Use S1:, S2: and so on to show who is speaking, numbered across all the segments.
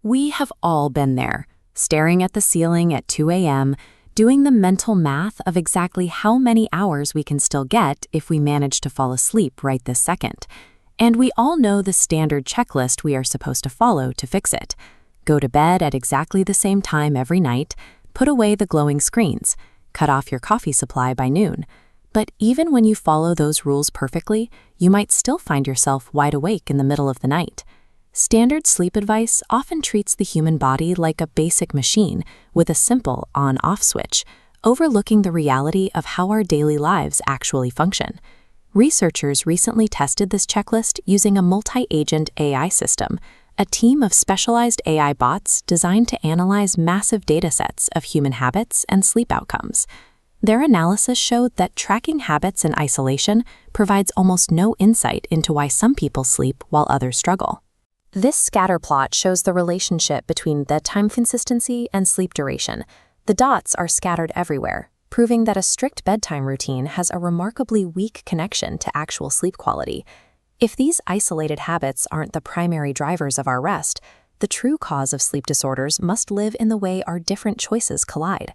S1: We have all been there, staring at the ceiling at 2 a.m., doing the mental math of exactly how many hours we can still get if we manage to fall asleep right this second. And we all know the standard checklist we are supposed to follow to fix it. Go to bed at exactly the same time every night, put away the glowing screens, cut off your coffee supply by noon. But even when you follow those rules perfectly, you might still find yourself wide awake in the middle of the night. Standard sleep advice often treats the human body like a basic machine with a simple on-off switch, overlooking the reality of how our daily lives actually function. Researchers recently tested this checklist using a multi-agent AI system, a team of specialized AI bots designed to analyze massive datasets of human habits and sleep outcomes. Their analysis showed that tracking habits in isolation provides almost no insight into why some people sleep while others struggle. This scatter plot shows the relationship between bedtime consistency and sleep duration. The dots are scattered everywhere, proving that a strict bedtime routine has a remarkably weak connection to actual sleep quality. If these isolated habits aren't the primary drivers of our rest, the true cause of sleep disorders must live in the way our different choices collide.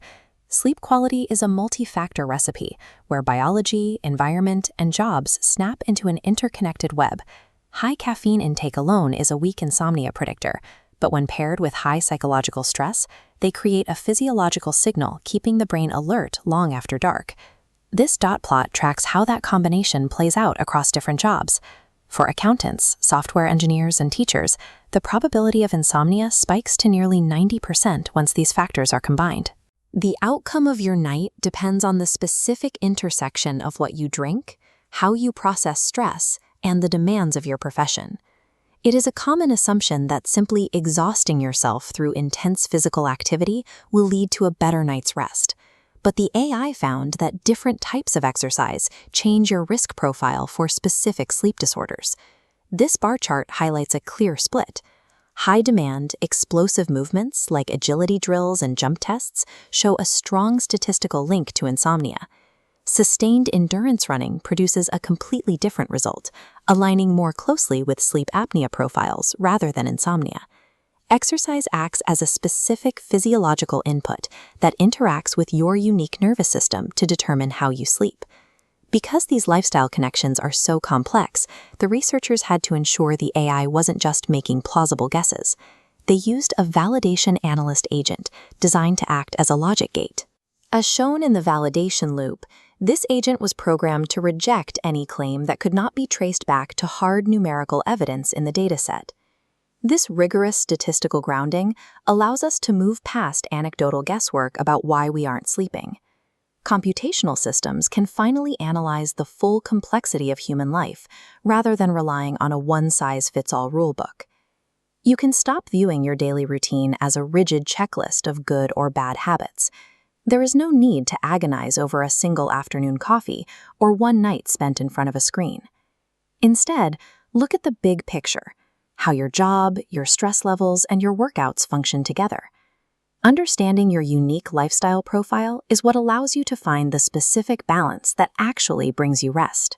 S1: Sleep quality is a multi-factor recipe where biology, environment, and jobs snap into an interconnected web. High caffeine intake alone is a weak insomnia predictor, but when paired with high psychological stress, they create a physiological signal keeping the brain alert long after dark. This dot plot tracks how that combination plays out across different jobs. For accountants, software engineers, and teachers, the probability of insomnia spikes to nearly 90% once these factors are combined. The outcome of your night depends on the specific intersection of what you drink, how you process stress, and the demands of your profession. It is a common assumption that simply exhausting yourself through intense physical activity will lead to a better night's rest. But the AI found that different types of exercise change your risk profile for specific sleep disorders. This bar chart highlights a clear split. High-demand, explosive movements like agility drills and jump tests show a strong statistical link to insomnia. Sustained endurance running produces a completely different result, aligning more closely with sleep apnea profiles rather than insomnia. Exercise acts as a specific physiological input that interacts with your unique nervous system to determine how you sleep. Because these lifestyle connections are so complex, the researchers had to ensure the AI wasn't just making plausible guesses. They used a validation analyst agent designed to act as a logic gate. As shown in the validation loop, this agent was programmed to reject any claim that could not be traced back to hard numerical evidence in the dataset. This rigorous statistical grounding allows us to move past anecdotal guesswork about why we aren't sleeping. Computational systems can finally analyze the full complexity of human life rather than relying on a one-size-fits-all rulebook. You can stop viewing your daily routine as a rigid checklist of good or bad habits. There is no need to agonize over a single afternoon coffee or one night spent in front of a screen. Instead, look at the big picture, how your job, your stress levels, and your workouts function together. Understanding your unique lifestyle profile is what allows you to find the specific balance that actually brings you rest.